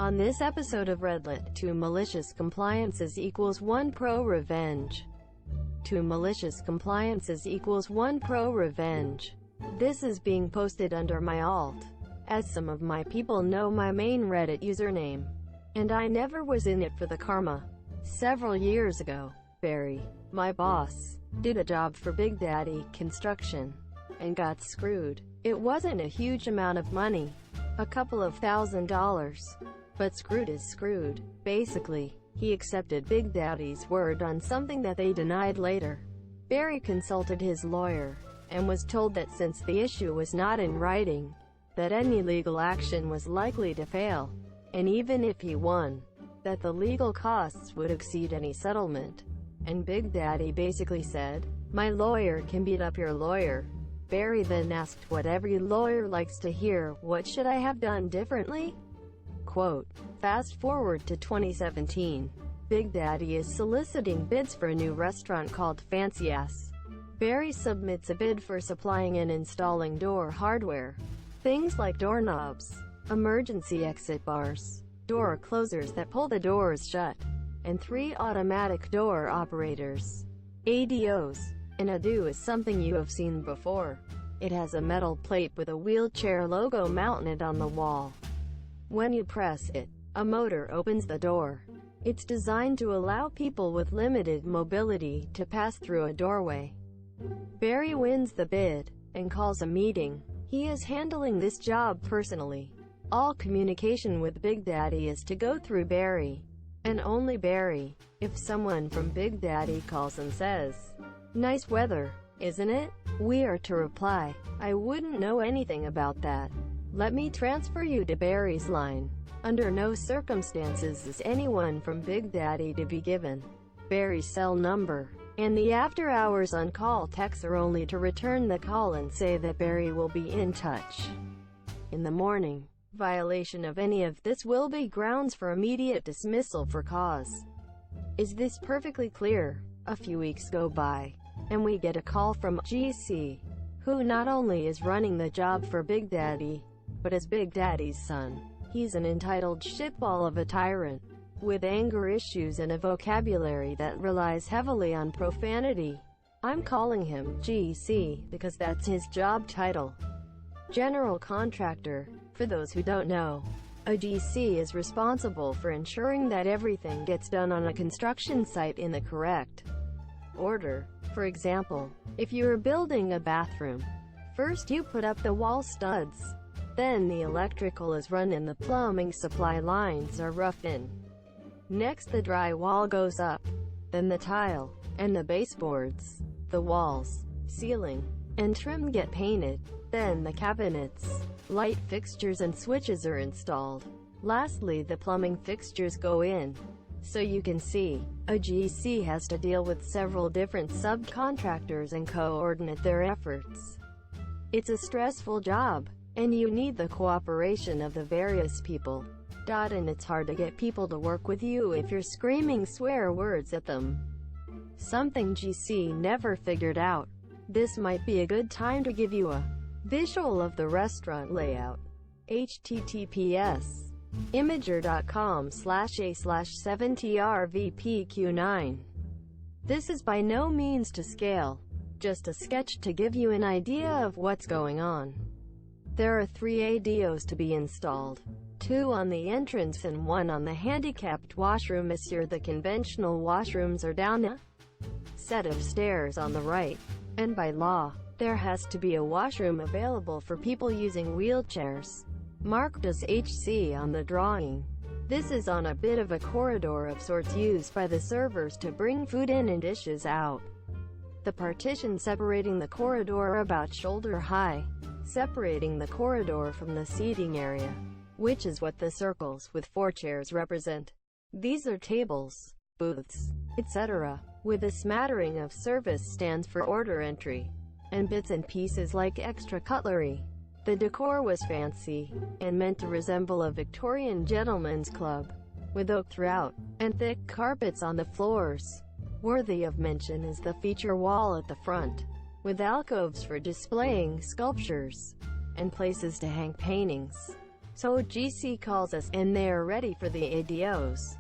On this episode of Redlit, 2 malicious compliances equals 1 ProRevenge. 2 malicious compliances equals 1 ProRevenge. This is being posted under my alt, as some of my people know my main Reddit username. And I never was in it for the karma. Several years ago, Barry, my boss, did a job for Big Daddy Construction, and got screwed. It wasn't a huge amount of money, a couple of $1,000s. But screwed is screwed. Basically, he accepted Big Daddy's word on something that they denied later. Barry consulted his lawyer, and was told that since the issue was not in writing, that any legal action was likely to fail, and even if he won, that the legal costs would exceed any settlement. And Big Daddy basically said, "My lawyer can beat up your lawyer." Barry then asked what every lawyer likes to hear, "What should I have done differently?" Quote, fast forward to 2017. Big Daddy is soliciting bids for a new restaurant called Fancy Ass. Barry submits a bid for supplying and installing door hardware. Things like doorknobs, emergency exit bars, door closers that pull the doors shut, and 3 automatic door operators, ADOs. An ADO is something you have seen before. It has a metal plate with a wheelchair logo mounted on the wall. When you press it, a motor opens the door. It's designed to allow people with limited mobility to pass through a doorway. Barry wins the bid, and calls a meeting. He is handling this job personally. All communication with Big Daddy is to go through Barry, and only Barry. If someone from Big Daddy calls and says, "Nice weather, isn't it?" we are to reply, "I wouldn't know anything about that. Let me transfer you to Barry's line." Under no circumstances is anyone from Big Daddy to be given Barry's cell number, and the after-hours on-call texts are only to return the call and say that Barry will be in touch in the morning. Violation of any of this will be grounds for immediate dismissal for cause. Is this perfectly clear? A few weeks go by, and we get a call from GC, who not only is running the job for Big Daddy, but as Big Daddy's son. He's an entitled shitball of a tyrant, with anger issues and a vocabulary that relies heavily on profanity. I'm calling him GC because that's his job title. General Contractor. For those who don't know, a GC is responsible for ensuring that everything gets done on a construction site in the correct order. For example, if you're building a bathroom, first you put up the wall studs. Then the electrical is run and the plumbing supply lines are roughed in. Next the drywall goes up, then the tile, and the baseboards, the walls, ceiling, and trim get painted. Then the cabinets, light fixtures and switches are installed. Lastly, the plumbing fixtures go in. So you can see, a GC has to deal with several different subcontractors and coordinate their efforts. It's a stressful job, and you need the cooperation of the various people. And it's hard to get people to work with you if you're screaming swear words at them. Something GC never figured out. This might be a good time to give you a visual of the restaurant layout. https imager.com/a/7trvpq9. This is by no means to scale, just a sketch to give you an idea of what's going on. There are 3 ADOs to be installed, 2 on the entrance and 1 on the handicapped washroom. The conventional washrooms are down a set of stairs on the right, and by law, there has to be a washroom available for people using wheelchairs, marked as HC on the drawing. This is on a bit of a corridor of sorts used by the servers to bring food in and dishes out. The partition separating the corridor are about shoulder high, separating the corridor from the seating area, which is what the circles with 4 chairs represent. These are tables, booths, etc., with a smattering of service stands for order entry, and bits and pieces like extra cutlery. The decor was fancy, and meant to resemble a Victorian gentleman's club, with oak throughout, and thick carpets on the floors. Worthy of mention is the feature wall at the front, with alcoves for displaying sculptures, and places to hang paintings. So GC calls us, and they are ready for the ADOs.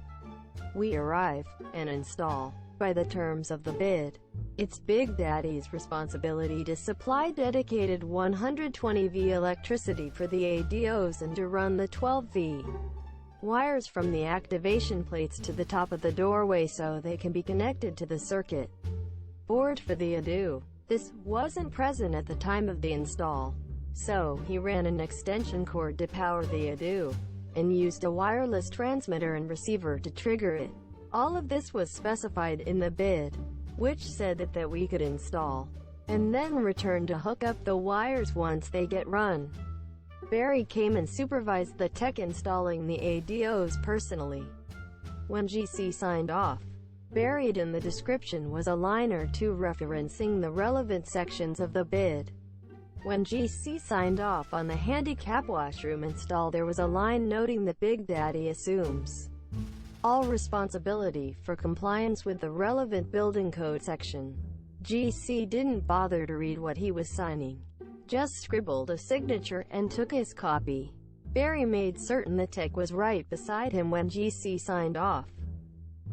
We arrive, and install. By the terms of the bid, it's Big Daddy's responsibility to supply dedicated 120V electricity for the ADOs and to run the 12V wires from the activation plates to the top of the doorway so they can be connected to the circuit board for the ADO. This wasn't present at the time of the install, so he ran an extension cord to power the ADO, and used a wireless transmitter and receiver to trigger it. All of this was specified in the bid, which said that we could install, and then return to hook up the wires once they get run. Barry came and supervised the tech installing the ADOs personally. When GC signed off, buried in the description was a line or two referencing the relevant sections of the bid. When GC signed off on the handicap washroom install, there was a line noting that Big Daddy assumes all responsibility for compliance with the relevant building code section. GC didn't bother to read what he was signing, just scribbled a signature and took his copy. Barry made certain the tech was right beside him when GC signed off.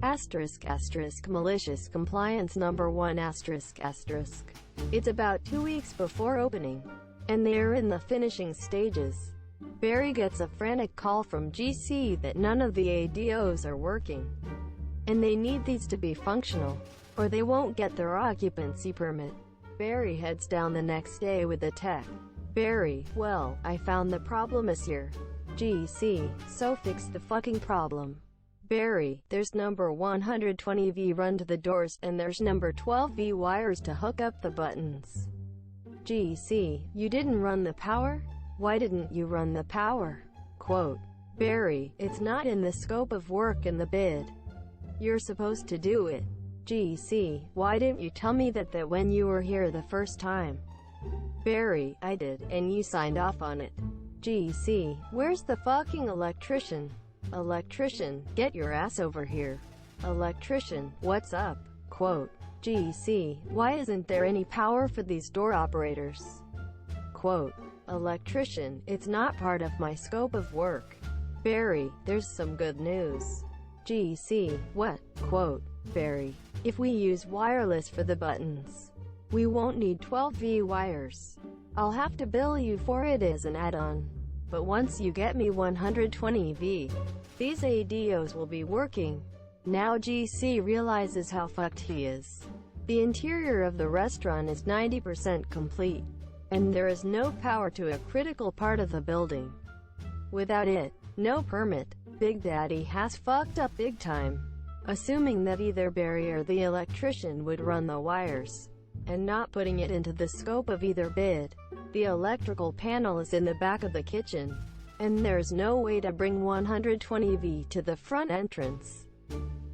*** malicious compliance number 1 ***. It's about 2 weeks before opening, and they're in the finishing stages. Barry gets a frantic call from GC that none of the ADOs are working, and they need these to be functional, or they won't get their occupancy permit. Barry heads down the next day with the tech. Barry: well, I found the problem is here. GC: so fix the fucking problem. Barry: there's number 120V run to the doors, and there's number 12V wires to hook up the buttons. GC: you didn't run the power? Why didn't you run the power? Quote, Barry: it's not in the scope of work in the bid. You're supposed to do it. GC: why didn't you tell me that when you were here the first time? Barry: I did, and you signed off on it. GC: where's the fucking electrician? Electrician: get your ass over here. Electrician: what's up? Quote, GC: why isn't there any power for these door operators? Quote, Electrician: it's not part of my scope of work. Barry: there's some good news. GC: what? Quote, Barry: if we use wireless for the buttons, we won't need 12V wires. I'll have to bill you for it as an add-on. But once you get me 120V, these ADOs will be working. Now GC realizes how fucked he is. The interior of the restaurant is 90% complete, and there is no power to a critical part of the building. Without it, no permit. Big Daddy has fucked up big time, assuming that either Barry or the electrician would run the wires, and not putting it into the scope of either bid. The electrical panel is in the back of the kitchen, and there's no way to bring 120V to the front entrance,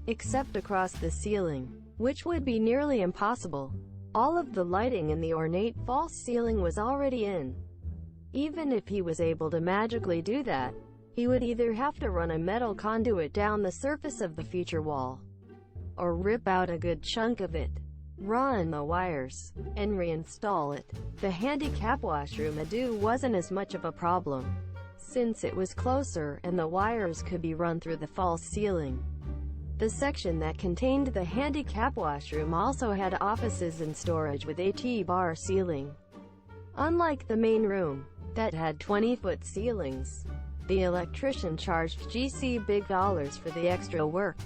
except across the ceiling, which would be nearly impossible. All of the lighting in the ornate false ceiling was already in. Even if he was able to magically do that, he would either have to run a metal conduit down the surface of the feature wall, or rip out a good chunk of it, run the wires, and reinstall it. The handicap washroom ADO wasn't as much of a problem, since it was closer and the wires could be run through the false ceiling. The section that contained the handicap washroom also had offices and storage with a T-bar ceiling. Unlike the main room, that had 20-foot ceilings, the electrician charged GC big dollars for the extra work.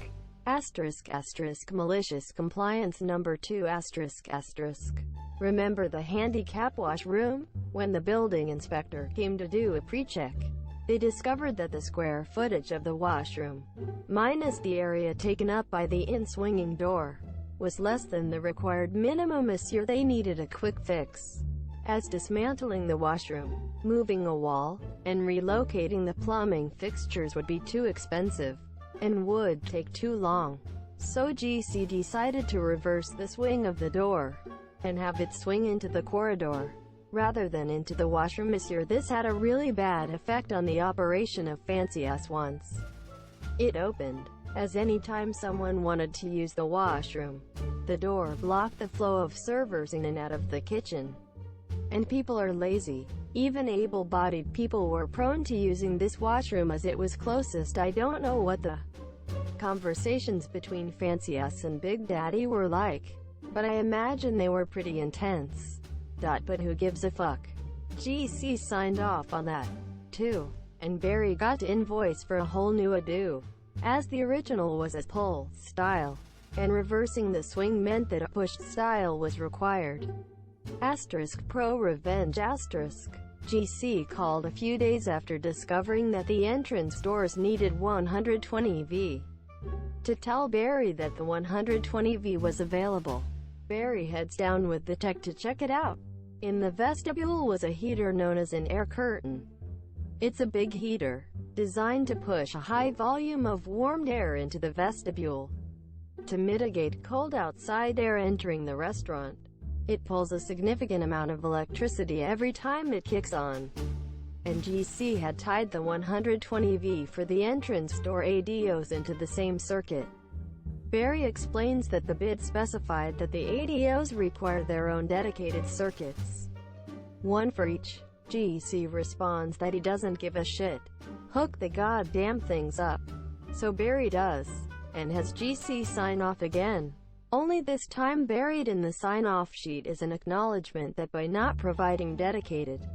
*** malicious compliance number 2 ***. Remember the handicap washroom? When the building inspector came to do a pre-check, they discovered that the square footage of the washroom, minus the area taken up by the in-swinging door, was less than the required minimum. They needed a quick fix, as dismantling the washroom, moving a wall, and relocating the plumbing fixtures would be too expensive, and would take too long. So GC decided to reverse the swing of the door, and have it swing into the corridor, rather than into the washroom. This had a really bad effect on the operation of fancy-ass once it opened, as any time someone wanted to use the washroom, the door blocked the flow of servers in and out of the kitchen. And people are lazy. Even able-bodied people were prone to using this washroom as it was closest. I don't know what the conversations between Fancy Us and Big Daddy were like, but I imagine they were pretty intense. But who gives a fuck? GC signed off on that, too, and Barry got to invoice for a whole new ado, as the original was a pull style, and reversing the swing meant that a push style was required. *ProRevenge*. GC called a few days after discovering that the entrance doors needed 120V to tell Barry that the 120V was available. Barry heads down with the tech to check it out. In the vestibule was a heater known as an air curtain. It's a big heater, designed to push a high volume of warmed air into the vestibule to mitigate cold outside air entering the restaurant. It pulls a significant amount of electricity every time it kicks on, and GC had tied the 120V for the entrance door ADOs into the same circuit. Barry explains that the bid specified that the ADOs require their own dedicated circuits, one for each. GC responds that he doesn't give a shit. Hook the goddamn things up. So Barry does, and has GC sign off again. Only this time buried in the sign-off sheet is an acknowledgement that by not providing dedicated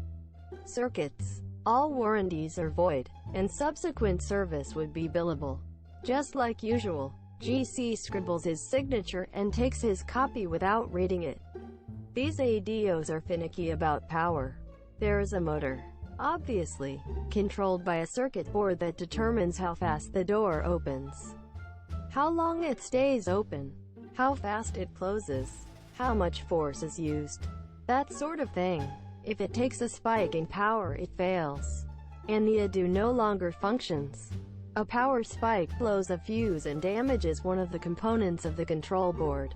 circuits, all warranties are void, and subsequent service would be billable. Just like usual, GC scribbles his signature and takes his copy without reading it. These ADOs are finicky about power. There is a motor, obviously, controlled by a circuit board that determines how fast the door opens, how long it stays open, how fast it closes, how much force is used, that sort of thing. If it takes a spike in power, it fails, and the ADO no longer functions. A power spike blows a fuse and damages one of the components of the control board.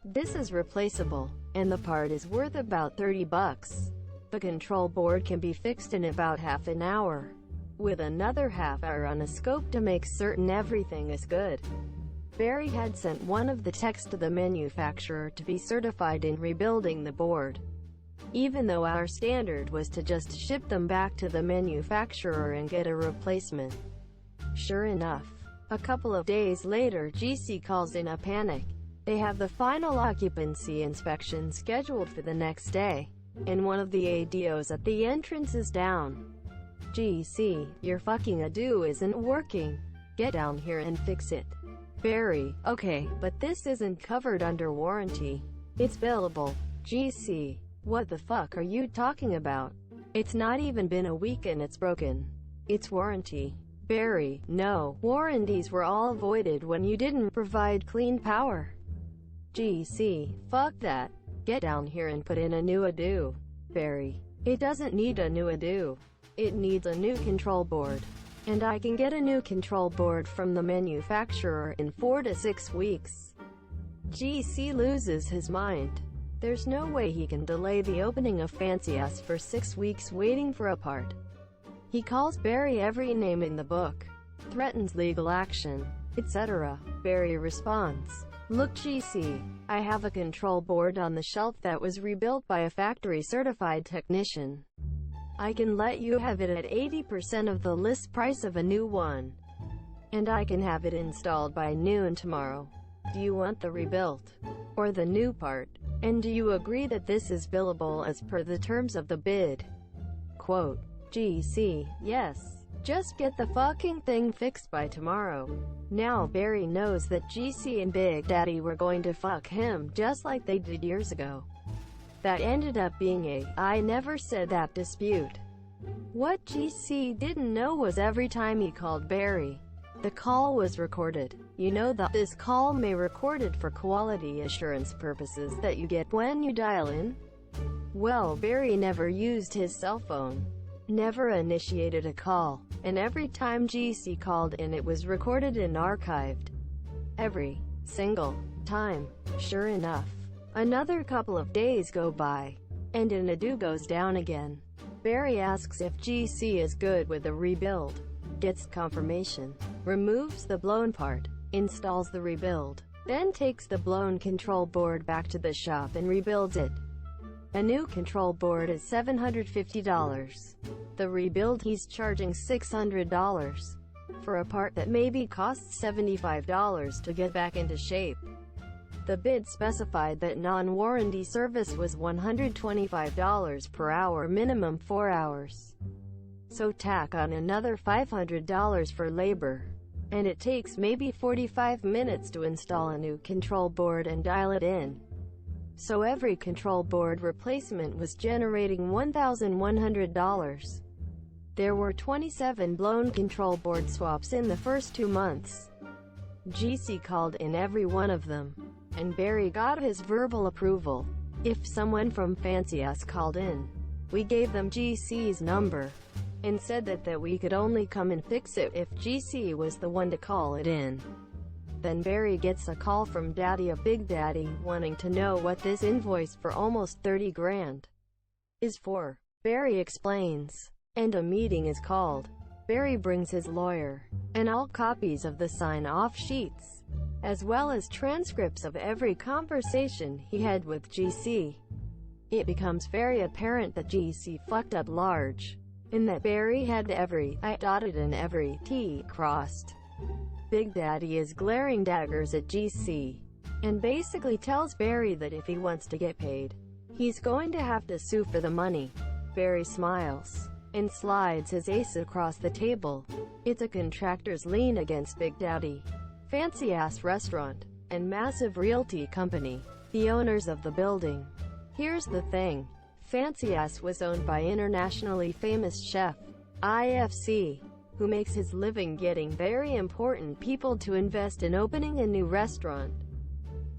This is replaceable, and the part is worth about $30. The control board can be fixed in about half an hour, with another half hour on a scope to make certain everything is good. Barry had sent one of the techs to the manufacturer to be certified in rebuilding the board, even though our standard was to just ship them back to the manufacturer and get a replacement. Sure enough, a couple of days later GC calls in a panic. They have the final occupancy inspection scheduled for the next day, and one of the ADOs at the entrance is down. GC, your fucking ADO isn't working. Get down here and fix it. Barry, okay, but this isn't covered under warranty. It's billable. GC, what the fuck are you talking about? It's not even been a week and it's broken. It's warranty. Barry, no, warranties were all avoided when you didn't provide clean power. GC, fuck that. Get down here and put in a new ADO. Barry, it doesn't need a new ADO. It needs a new control board. And I can get a new control board from the manufacturer in 4 to 6 weeks. GC loses his mind. There's no way he can delay the opening of Fancy Us for 6 weeks waiting for a part. He calls Barry every name in the book, threatens legal action, etc. Barry responds, "Look GC, I have a control board on the shelf that was rebuilt by a factory-certified technician. I can let you have it at 80% of the list price of a new one. And I can have it installed by noon tomorrow. Do you want the rebuilt? Or the new part? And do you agree that this is billable as per the terms of the bid?" Quote, GC, yes. Just get the fucking thing fixed by tomorrow. Now Barry knows that GC and Big Daddy were going to fuck him just like they did years ago. That ended up being a "I never said that" dispute. What GC didn't know was every time he called Barry, the call was recorded. You know that this call may recorded for quality assurance purposes that you get when you dial in? Well, Barry never used his cell phone, never initiated a call, and every time GC called in it was recorded and archived. Every single time. Sure enough, another couple of days go by, and an ADO goes down again. Barry asks if GC is good with the rebuild, gets confirmation, removes the blown part, installs the rebuild, then takes the blown control board back to the shop and rebuilds it. A new control board is $750. The rebuild he's charging $600 for a part that maybe costs $75 to get back into shape. The bid specified that non-warranty service was $125 per hour, minimum 4 hours. So tack on another $500 for labor, and it takes maybe 45 minutes to install a new control board and dial it in. So every control board replacement was generating $1,100. There were 27 blown control board swaps in the first 2 months. GC called in every one of them, and Barry got his verbal approval. If someone from Fancy Ass called in, we gave them GC's number, and said that we could only come and fix it if GC was the one to call it in. Then Barry gets a call from Daddy, a Big Daddy, wanting to know what this invoice for almost 30 grand is for. Barry explains, and a meeting is called. Barry brings his lawyer, and all copies of the sign-off sheets, as well as transcripts of every conversation he had with GC. It becomes very apparent that GC fucked up large, in that Barry had every I dotted and every T crossed. Big Daddy is glaring daggers at GC, and basically tells Barry that if he wants to get paid, he's going to have to sue for the money. Barry smiles, and slides his ace across the table. It's a contractor's lien against Big Daddy, fancy-ass restaurant, and massive realty company, the owners of the building. Here's the thing. Fancy-ass was owned by internationally famous chef, IFC, who makes his living getting very important people to invest in opening a new restaurant.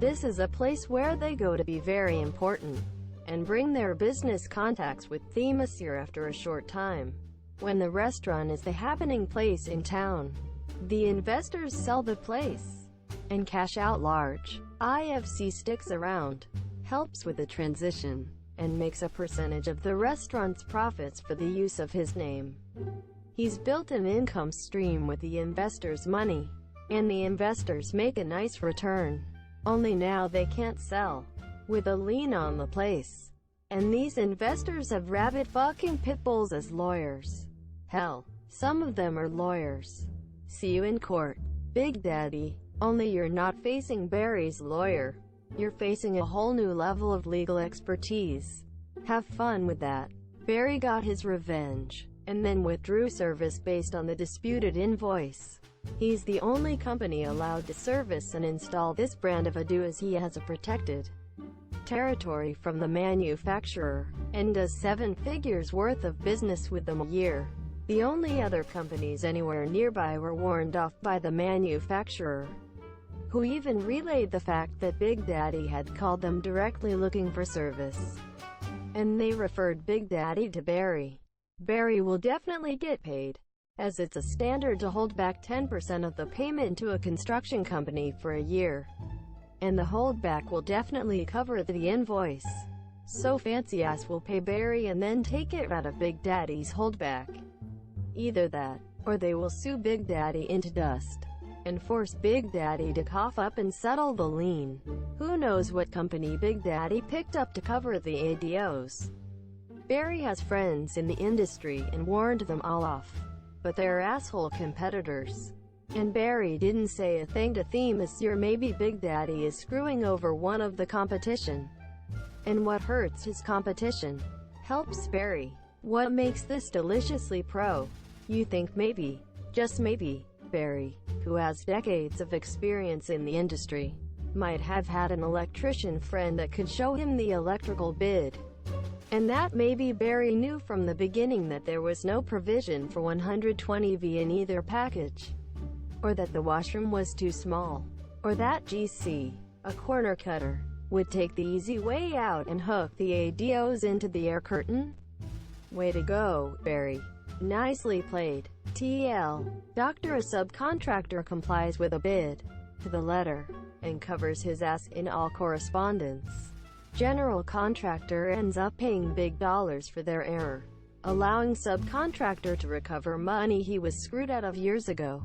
This is a place where they go to be very important, and bring their business contacts with them here after a short time. When the restaurant is the happening place in town, the investors sell the place, and cash out large. IFC sticks around, helps with the transition, and makes a percentage of the restaurant's profits for the use of his name. He's built an income stream with the investors' money, and the investors make a nice return. Only now they can't sell, with a lien on the place. And these investors have rabid fucking pit bulls as lawyers. Hell, some of them are lawyers. See you in court, Big Daddy. Only you're not facing Barry's lawyer. You're facing a whole new level of legal expertise. Have fun with that. Barry got his revenge, and then withdrew service based on the disputed invoice. He's the only company allowed to service and install this brand of ado, as he has a protected territory from the manufacturer, and does 7 figures worth of business with them a year. The only other companies anywhere nearby were warned off by the manufacturer, who even relayed the fact that Big Daddy had called them directly looking for service. And they referred Big Daddy to Barry. Barry will definitely get paid, as it's a standard to hold back 10% of the payment to a construction company for a year. And the holdback will definitely cover the invoice. So Fancy Ass will pay Barry and then take it out of Big Daddy's holdback. Either that, or they will sue Big Daddy into dust, and force Big Daddy to cough up and settle the lien. Who knows what company Big Daddy picked up to cover the ADOs. Barry has friends in the industry and warned them all off, but they're asshole competitors. And Barry didn't say a thing to them this year. Maybe Big Daddy is screwing over one of the competition. And what hurts his competition helps Barry. What makes this deliciously pro? You think maybe, just maybe, Barry, who has decades of experience in the industry, might have had an electrician friend that could show him the electrical bid. And that maybe Barry knew from the beginning that there was no provision for 120V in either package, or that the washroom was too small, or that GC, a corner cutter, would take the easy way out and hook the ADOs into the air curtain. Way to go, Barry. Nicely played. TL. Doctor, a subcontractor, complies with a bid to the letter, and covers his ass in all correspondence. General contractor ends up paying big dollars for their error, allowing subcontractor to recover money he was screwed out of years ago.